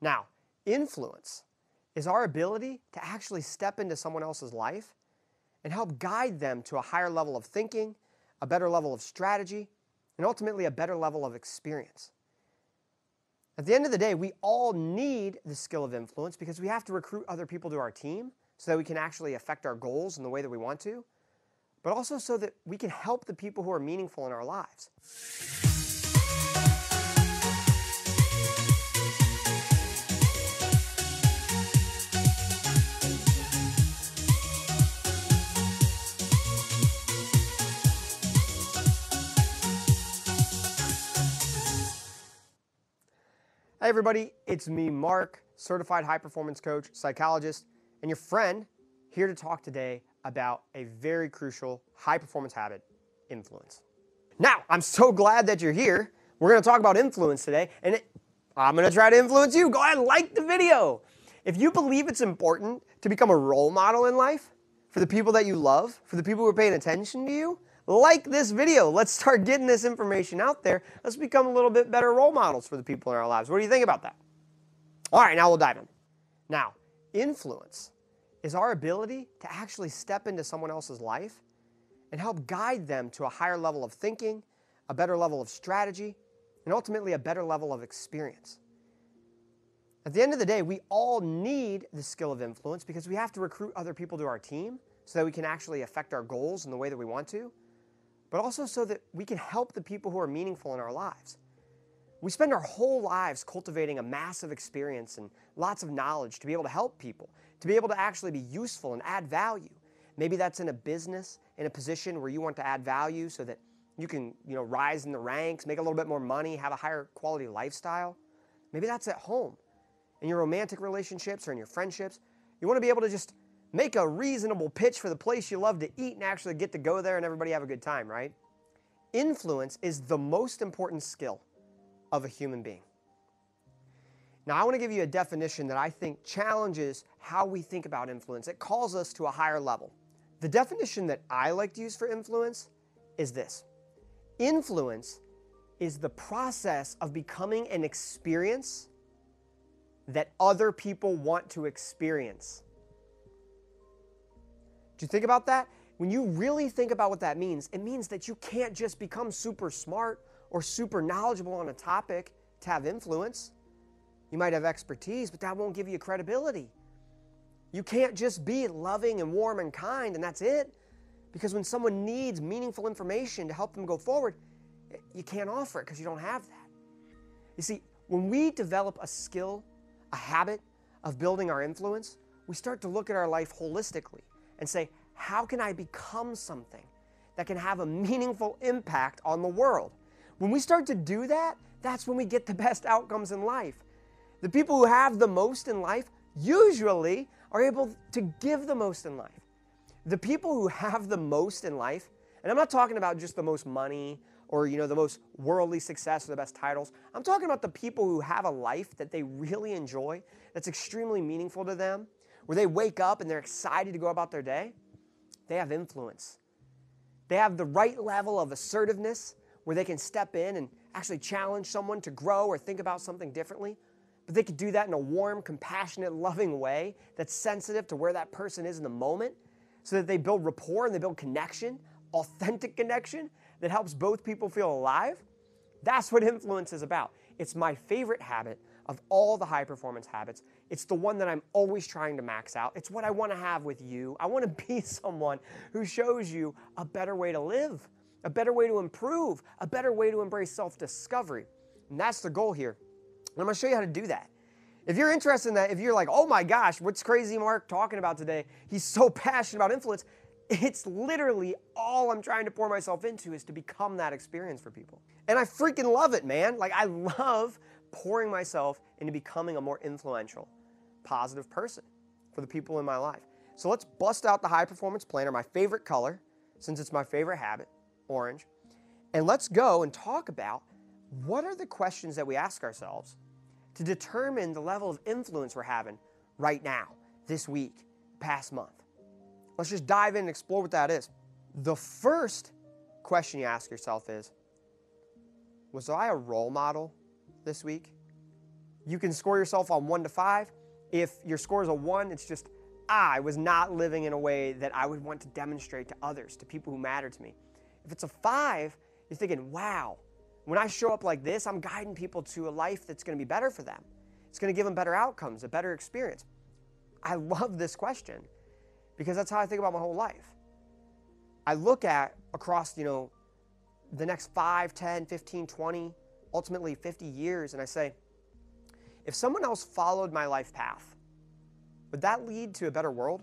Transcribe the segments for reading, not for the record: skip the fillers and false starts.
Now, influence is our ability to actually step into someone else's life and help guide them to a higher level of thinking, a better level of strategy, and ultimately a better level of experience. At the end of the day, we all need the skill of influence because we have to recruit other people to our team so that we can actually affect our goals in the way that we want to, but also so that we can help the people who are meaningful in our lives. Hey everybody, it's me, Mark, certified high performance coach, psychologist, and your friend, here to talk today about a very crucial high performance habit, influence. Now, I'm so glad that you're here. We're going to talk about influence today, and I'm going to try to influence you. Go ahead and like the video. If you believe it's important to become a role model in life for the people that you love, for the people who are paying attention to you, like this video. Let's start getting this information out there. Let's become a little bit better role models for the people in our lives. What do you think about that? All right, now we'll dive in. Now, influence is our ability to actually step into someone else's life and help guide them to a higher level of thinking, a better level of strategy, and ultimately a better level of experience. At the end of the day, we all need the skill of influence because we have to recruit other people to our team so that we can actually affect our goals in the way that we want to, but also so that we can help the people who are meaningful in our lives. We spend our whole lives cultivating a massive experience and lots of knowledge to be able to help people, to be able to actually be useful and add value. Maybe that's in a business, in a position where you want to add value so that you can, rise in the ranks, make a little bit more money, have a higher quality lifestyle. Maybe that's at home, in your romantic relationships or in your friendships. You want to be able to just make a reasonable pitch for the place you love to eat and actually get to go there and everybody have a good time, right? Influence is the most important skill of a human being. Now, I want to give you a definition that I think challenges how we think about influence. It calls us to a higher level. The definition that I like to use for influence is this. Influence is the process of becoming an experience that other people want to experience. Do you think about that? When you really think about what that means, it means that you can't just become super smart or super knowledgeable on a topic to have influence. You might have expertise, but that won't give you credibility. You can't just be loving and warm and kind and that's it. Because when someone needs meaningful information to help them go forward, you can't offer it because you don't have that. You see, when we develop a skill, a habit of building our influence, we start to look at our life holistically and say, how can I become something that can have a meaningful impact on the world? When we start to do that, that's when we get the best outcomes in life. The people who have the most in life usually are able to give the most in life. The people who have the most in life, and I'm not talking about just the most money or the most worldly success or the best titles. I'm talking about the people who have a life that they really enjoy, that's extremely meaningful to them, where they wake up and they're excited to go about their day. They have influence. They have the right level of assertiveness where they can step in and actually challenge someone to grow or think about something differently. But they can do that in a warm, compassionate, loving way that's sensitive to where that person is in the moment so that they build rapport and they build connection, authentic connection that helps both people feel alive. That's what influence is about. It's my favorite habit of all the high performance habits. It's the one that I'm always trying to max out. It's what I want to have with you. I want to be someone who shows you a better way to live, a better way to improve, a better way to embrace self-discovery. And that's the goal here. And I'm going to show you how to do that. If you're interested in that, if you're like, oh my gosh, what's crazy Mark talking about today? He's so passionate about influence. It's literally all I'm trying to pour myself into is to become that experience for people. And I freaking love it, man. Like I love pouring myself into becoming a more influential, positive person for the people in my life. So let's bust out the high performance planner, my favorite color, since it's my favorite habit, orange. And let's go and talk about what are the questions that we ask ourselves to determine the level of influence we're having right now, this week, past month. Let's just dive in and explore what that is. The first question you ask yourself is, was I a role model this week? You can score yourself on 1 to 5. If your score is a 1, it's just, I was not living in a way that I would want to demonstrate to others, to people who matter to me. If it's a 5, you're thinking, wow, when I show up like this, I'm guiding people to a life that's going to be better for them. It's going to give them better outcomes, a better experience. I love this question because that's how I think about my whole life. I look at across, the next 5, 10, 15, 20, ultimately 50 years, and I say, if someone else followed my life path, would that lead to a better world?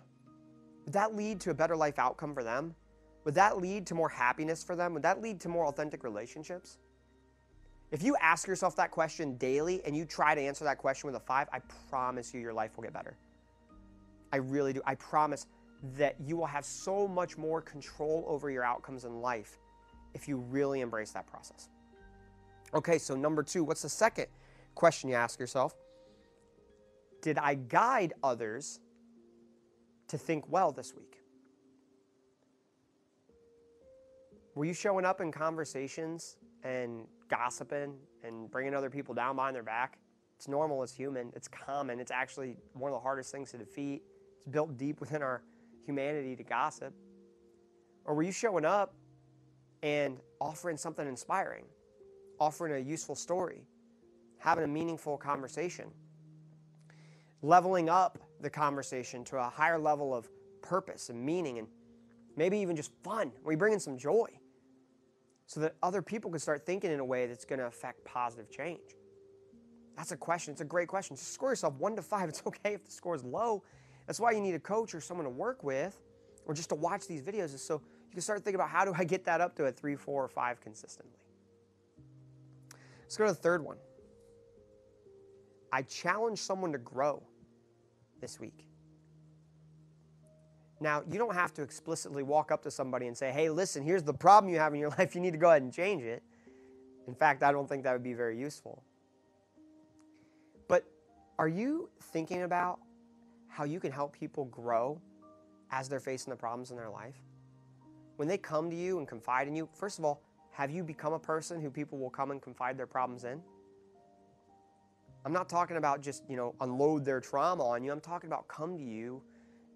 Would that lead to a better life outcome for them? Would that lead to more happiness for them? Would that lead to more authentic relationships? If you ask yourself that question daily and you try to answer that question with a 5, I promise you your life will get better. I really do. I promise that you will have so much more control over your outcomes in life if you really embrace that process. Okay, so number 2, what's the second question you ask yourself? Did I guide others to think well this week? Were you showing up in conversations and gossiping and bringing other people down behind their back? It's normal, it's human, it's common. It's actually one of the hardest things to defeat. It's built deep within our humanity to gossip. Or were you showing up and offering something inspiring, offering a useful story, having a meaningful conversation, leveling up the conversation to a higher level of purpose and meaning and maybe even just fun? Were you bringing some joy so that other people can start thinking in a way that's going to affect positive change? That's a question. It's a great question. Just score yourself 1 to 5. It's okay if the score is low. That's why you need a coach or someone to work with or just to watch these videos, is so you can start thinking about, how do I get that up to a 3, 4, or 5 consistently? Let's go to the third one. I challenge someone to grow this week. Now, you don't have to explicitly walk up to somebody and say, hey, listen, here's the problem you have in your life. You need to go ahead and change it. In fact, I don't think that would be very useful. But are you thinking about how you can help people grow as they're facing the problems in their life? When they come to you and confide in you, first of all, have you become a person who people will come and confide their problems in? I'm not talking about just, unload their trauma on you. I'm talking about come to you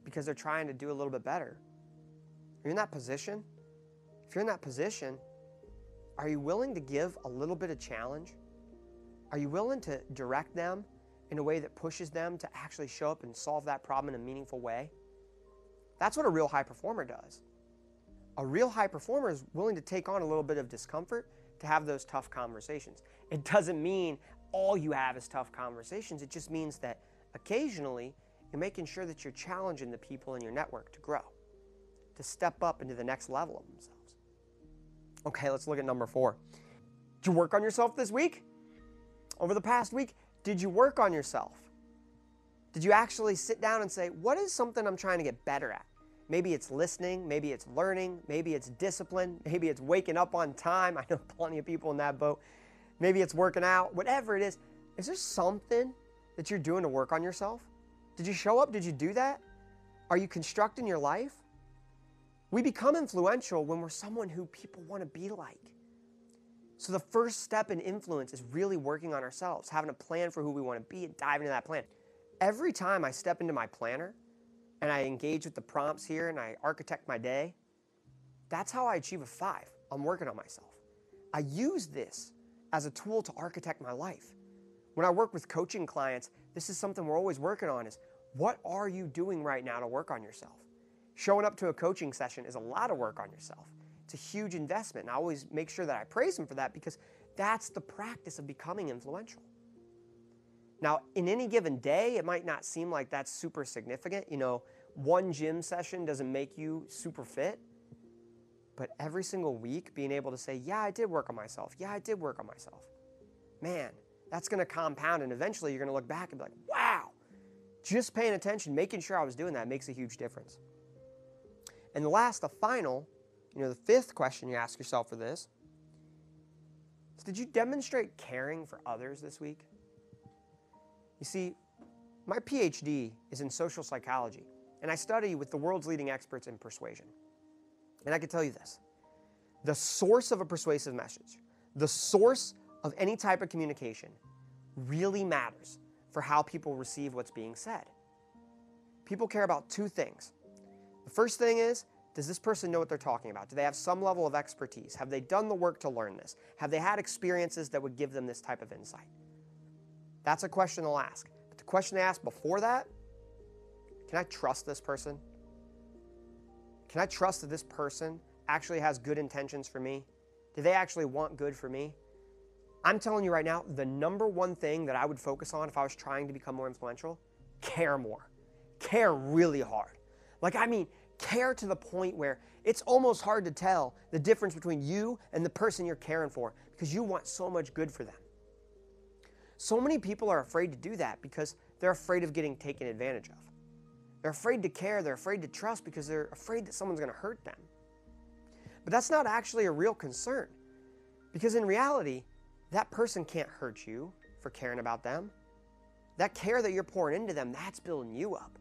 because they're trying to do a little bit better. Are you in that position? If you're in that position, are you willing to give a little bit of challenge? Are you willing to direct them in a way that pushes them to actually show up and solve that problem in a meaningful way? That's what a real high performer does. A real high performer is willing to take on a little bit of discomfort to have those tough conversations. It doesn't mean all you have is tough conversations. It just means that occasionally you're making sure that you're challenging the people in your network to grow, to step up into the next level of themselves. Okay, let's look at number 4. Did you work on yourself this week? Over the past week, did you work on yourself? Did you actually sit down and say, what is something I'm trying to get better at? Maybe it's listening, maybe it's learning, maybe it's discipline, maybe it's waking up on time. I know plenty of people in that boat. Maybe it's working out, whatever it is there something that you're doing to work on yourself? Did you show up? Did you do that? Are you constructing your life? We become influential when we're someone who people want to be like. So the first step in influence is really working on ourselves, having a plan for who we want to be and diving into that plan. Every time I step into my planner and I engage with the prompts here and I architect my day, that's how I achieve a 5. I'm working on myself. I use this as a tool to architect my life. When I work with coaching clients, this is something we're always working on, is what are you doing right now to work on yourself? Showing up to a coaching session is a lot of work on yourself. It's a huge investment, and I always make sure that I praise them for that because that's the practice of becoming influential. Now, in any given day, it might not seem like that's super significant. One gym session doesn't make you super fit, but every single week being able to say, yeah, I did work on myself. Yeah, I did work on myself. Man, that's going to compound, and eventually you're going to look back and be like, wow, just paying attention, making sure I was doing that makes a huge difference. And the final, the 5th question you ask yourself for this is, did you demonstrate caring for others this week? You see, my PhD is in social psychology, and I study with the world's leading experts in persuasion. And I can tell you this, the source of a persuasive message, the source of any type of communication really matters. for how people receive what's being said. People care about two things. The first thing is, does this person know what they're talking about? Do they have some level of expertise? Have they done the work to learn this? Have they had experiences that would give them this type of insight? That's a question they'll ask. But the question they ask before that, can I trust this person? Can I trust that this person actually has good intentions for me? Do they actually want good for me? I'm telling you right now, the number one thing that I would focus on if I was trying to become more influential, care more. Care really hard. Care to the point where it's almost hard to tell the difference between you and the person you're caring for because you want so much good for them. So many people are afraid to do that because they're afraid of getting taken advantage of. They're afraid to care, they're afraid to trust because they're afraid that someone's going to hurt them. But that's not actually a real concern because in reality, that person can't hurt you for caring about them. That care that you're pouring into them, that's building you up.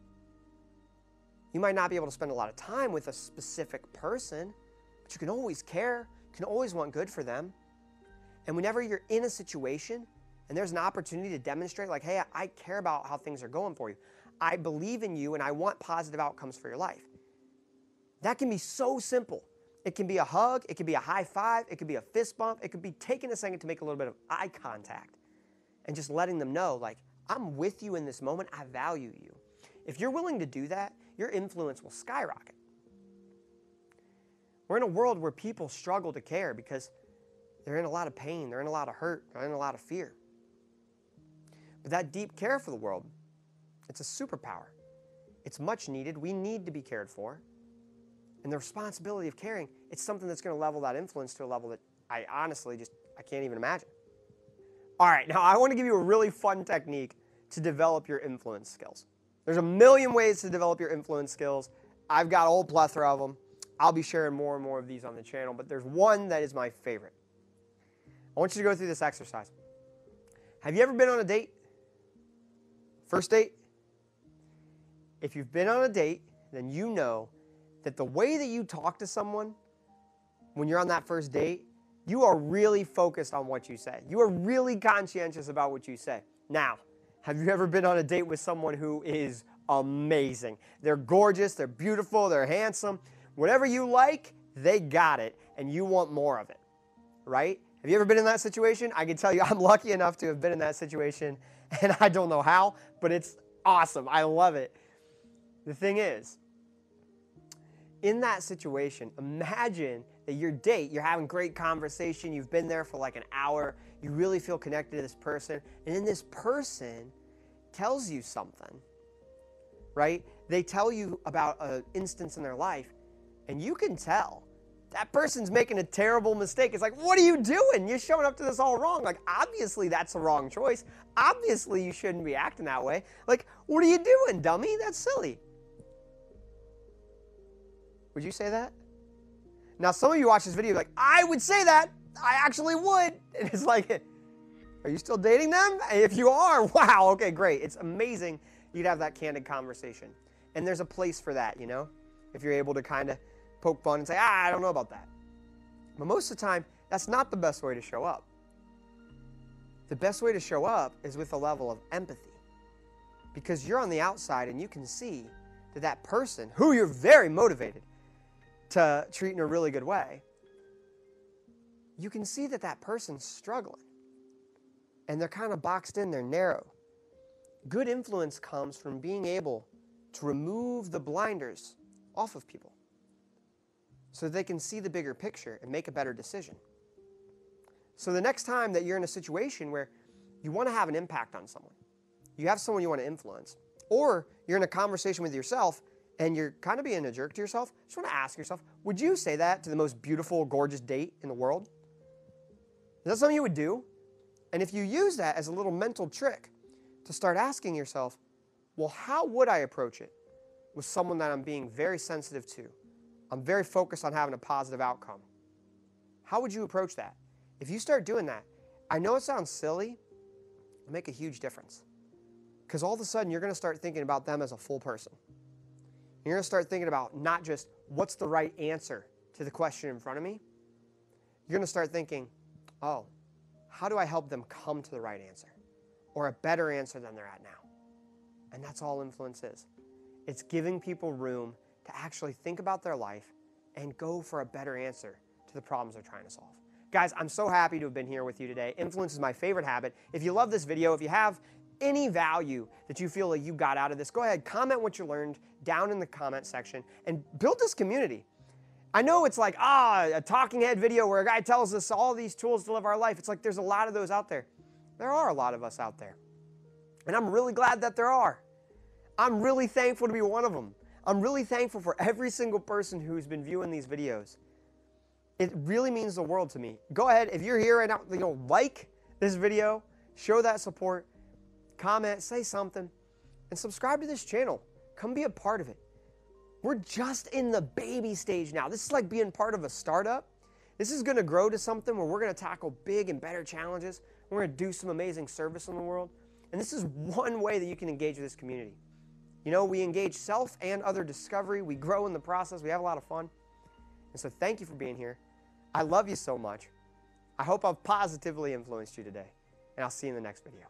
You might not be able to spend a lot of time with a specific person, but you can always care, you can always want good for them. And whenever you're in a situation and there's an opportunity to demonstrate like, hey, I care about how things are going for you. I believe in you and I want positive outcomes for your life. That can be so simple. It can be a hug, it can be a high five, it could be a fist bump, it could be taking a second to make a little bit of eye contact and just letting them know like, I'm with you in this moment, I value you. If you're willing to do that, your influence will skyrocket. We're in a world where people struggle to care because they're in a lot of pain, they're in a lot of hurt, they're in a lot of fear. But that deep care for the world, it's a superpower. It's much needed. We need to be cared for. And the responsibility of caring, it's something that's going to level that influence to a level that I honestly I can't even imagine. All right, now I want to give you a really fun technique to develop your influence skills. There's a million ways to develop your influence skills. I've got a whole plethora of them. I'll be sharing more and more of these on the channel, but there's one that is my favorite. I want you to go through this exercise. Have you ever been on a date? First date? If you've been on a date, then you know that the way that you talk to someone when you're on that first date, you are really focused on what you say. You are really conscientious about what you say. Now, have you ever been on a date with someone who is amazing? They're gorgeous, they're beautiful, they're handsome. Whatever you like, they got it, and you want more of it, right? Have you ever been in that situation? I can tell you I'm lucky enough to have been in that situation, and I don't know how, but it's awesome. I love it. The thing is, in that situation, imagine that your date, you're having great conversation, you've been there for like an hour, you really feel connected to this person, and then this person tells you something, right? They tell you about an instance in their life, and you can tell that person's making a terrible mistake. It's like, what are you doing? You're showing up to this all wrong. Like, obviously that's the wrong choice. Obviously you shouldn't be acting that way. Like, what are you doing, dummy? That's silly. Would you say that? Now, some of you watch this video like, I would say that. I actually would. And it's like, are you still dating them? If you are, wow, okay, great. It's amazing you'd have that candid conversation. And there's a place for that, you know? If you're able to kind of poke fun and say, I don't know about that. But most of the time, that's not the best way to show up. The best way to show up is with a level of empathy. Because you're on the outside and you can see that that person, who you're very motivated to treat in a really good way, you can see that that person's struggling. And they're kind of boxed in, they're narrow. Good influence comes from being able to remove the blinders off of people so that they can see the bigger picture and make a better decision. So the next time that you're in a situation where you want to have an impact on someone, you have someone you want to influence, or you're in a conversation with yourself and you're kind of being a jerk to yourself, just want to ask yourself, would you say that to the most beautiful, gorgeous date in the world? Is that something you would do? And if you use that as a little mental trick to start asking yourself, well, how would I approach it with someone that I'm being very sensitive to? I'm very focused on having a positive outcome. How would you approach that? If you start doing that, I know it sounds silly, it'll make a huge difference. Because all of a sudden, you're going to start thinking about them as a full person. You're going to start thinking about not just what's the right answer to the question in front of me. You're going to start thinking, oh, how do I help them come to the right answer? or a better answer than they're at now. And that's all influence is. It's giving people room to actually think about their life and go for a better answer to the problems they're trying to solve. Guys, I'm so happy to have been here with you today. Influence is my favorite habit. If you love this video, if you have any value that you feel like you got out of this, go ahead, comment what you learned down in the comment section and build this community. I know it's like, a talking head video where a guy tells us all these tools to live our life. It's like there's a lot of those out there. There are a lot of us out there. And I'm really glad that there are. I'm really thankful to be one of them. I'm really thankful for every single person who's been viewing these videos. It really means the world to me. Go ahead, if you're here right now, like this video, show that support, comment, say something, and subscribe to this channel. Come be a part of it. We're just in the baby stage now. This is like being part of a startup. This is going to grow to something where we're going to tackle big and better challenges. We're going to do some amazing service in the world. And this is one way that you can engage with this community. You know, we engage self and other discovery. We grow in the process. We have a lot of fun. And so thank you for being here. I love you so much. I hope I've positively influenced you today. And I'll see you in the next video.